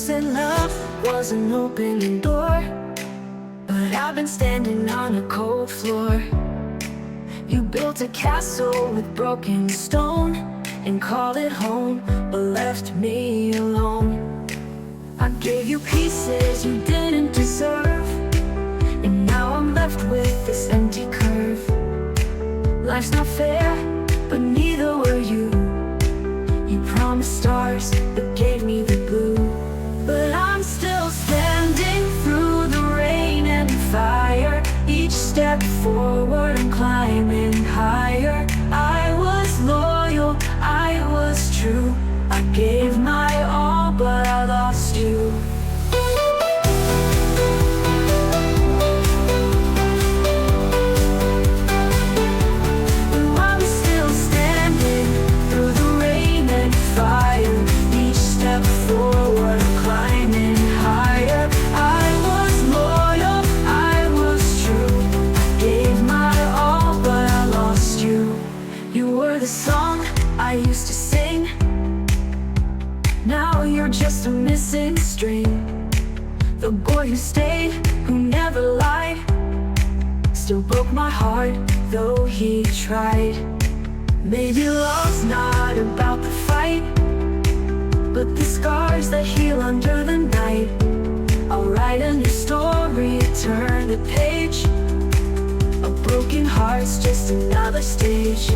said love was an opening door, but I've been standing on a cold floor. You built a castle with broken stone and called it home, but left me alone. I gave you pieces you didn't deserve, and now I'm left with this empty curve. Life's not fair, but neither were you. You promised stars, but gave me the blue. But I'm still standing through the rain and fire. Each step forward I'm climbing higher. I was loyal, I was true. I gave my all, but I lost you. I'm still standing through the rain and fire. Each step forward I'm climbing higher. I was loyal, I was true. I gave my all, but I lost you. You were the song I used to sing. Now you're just a missing string. The boy who stayed, who never lied, still broke my heart, though he tried. Maybe love's not about the fight, but the scars that heal under the night. I'll write a new story, turn the page. A broken heart's just another stage.